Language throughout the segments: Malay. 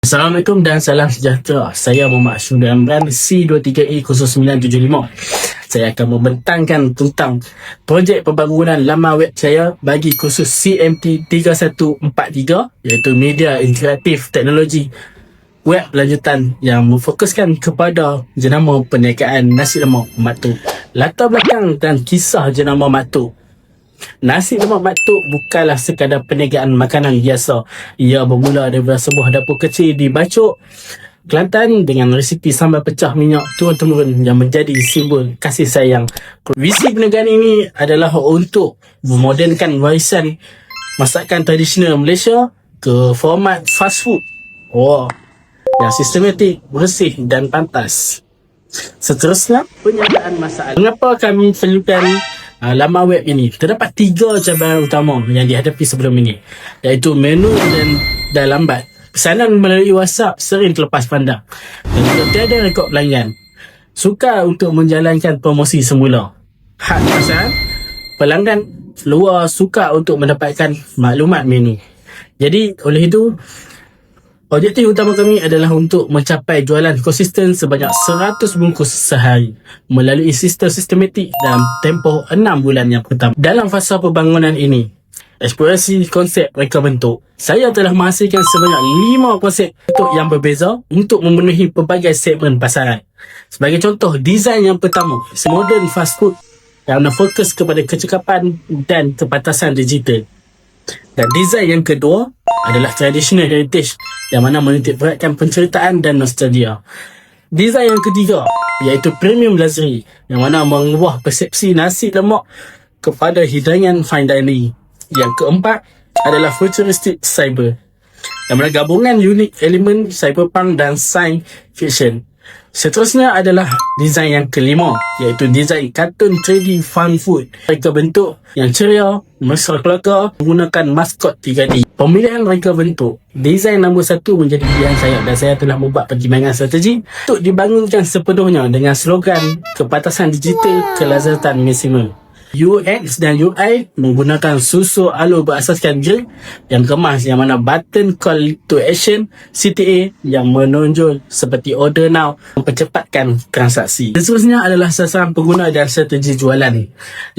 Assalamualaikum dan salam sejahtera. Saya Muhammad Ashur dan brand C23E0975. Saya akan membentangkan tentang projek pembangunan laman web saya bagi kursus CMT 3143, iaitu Media Interaktif Teknologi Web lanjutan yang memfokuskan kepada jenama perniagaan nasi lemak Mak Tok. Latar belakang dan kisah jenama Mak Tok. Nasi lemak Mak Tok bukanlah sekadar perniagaan makanan biasa. Ia bermula daripada sebuah dapur kecil di Bacok, Kelantan dengan resipi sambal pecah minyak turun-temurun yang menjadi simbol kasih sayang. Visi perniagaan ini adalah untuk memodernkan warisan masakan tradisional Malaysia ke format fast food yang sistematik, bersih dan pantas. Seterusnya, penyertaan masalah. Mengapa kami perlukan laman web ini? Terdapat 3 cabaran utama yang dihadapi sebelum ini, iaitu menu dan lambat. Pesanan melalui WhatsApp sering terlepas pandang dan juga tiada rekod pelanggan. Sukar untuk menjalankan promosi semula. Had pasal, pelanggan luar sukar untuk mendapatkan maklumat menu. Jadi, oleh itu, objektif utama kami adalah untuk mencapai jualan konsisten sebanyak 100 bungkus sehari melalui sistem sistematik dalam tempoh 6 bulan yang pertama. Dalam fasa pembangunan ini, eksplorasi konsep reka bentuk, saya telah menghasilkan sebanyak 5 konsep bentuk yang berbeza untuk memenuhi pelbagai segmen pasaran. Sebagai contoh, desain yang pertama, modern fast food yang fokus kepada kecekapan dan kepantasan digital. Dan desain yang kedua adalah traditional heritage yang mana menitik beratkan penceritaan dan nostalgia. Desain yang ketiga iaitu premium luxury yang mana mengubah persepsi nasi lemak kepada hidangan fine dining. Yang keempat adalah futuristic cyber yang mana gabungan unik elemen cyberpunk dan science fiction. Seterusnya adalah desain yang kelima, iaitu desain kartun 3D fun food. Reka bentuk yang ceria, mesra keluarga menggunakan maskot 3D. Pemilihan reka bentuk, desain nombor 1 menjadi pilihan saya dan saya telah membuat pertimbangan strategi untuk dibangunkan sepenuhnya dengan slogan kepantasan digital kelazatan maksimum. UX dan UI menggunakan susu alur berasaskan gel yang kemas yang mana button call to action CTA yang menonjol seperti order now mempercepatkan transaksi. Seterusnya adalah sasaran pengguna dan strategi jualan.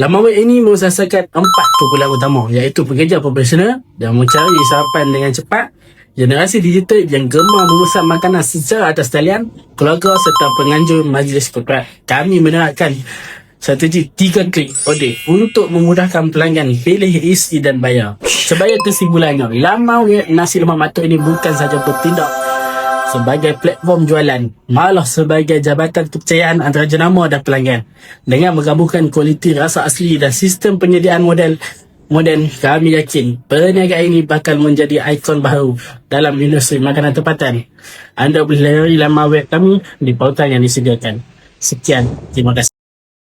Laman web ini mensasarkan 4 kumpulan utama, iaitu pekerja profesional yang mencari sarapan dengan cepat, generasi digital yang gemar memesan makanan secara atas talian, keluarga serta penganjur majlis korporat. Kami menerapkan strategi 3 klik order untuk memudahkan pelanggan pilih, isi dan bayar. Sebagai kesimpulannya, laman web nasi lemak Mak Tok ini bukan sahaja bertindak sebagai platform jualan, malah sebagai jabatan kepercayaan antara jenama dan pelanggan. Dengan menggabungkan kualiti rasa asli dan sistem penyediaan moden, kami yakin perniagaan ini bakal menjadi ikon baru dalam industri makanan tempatan. Anda boleh layari laman web kami di pautan yang disediakan. Sekian, terima kasih.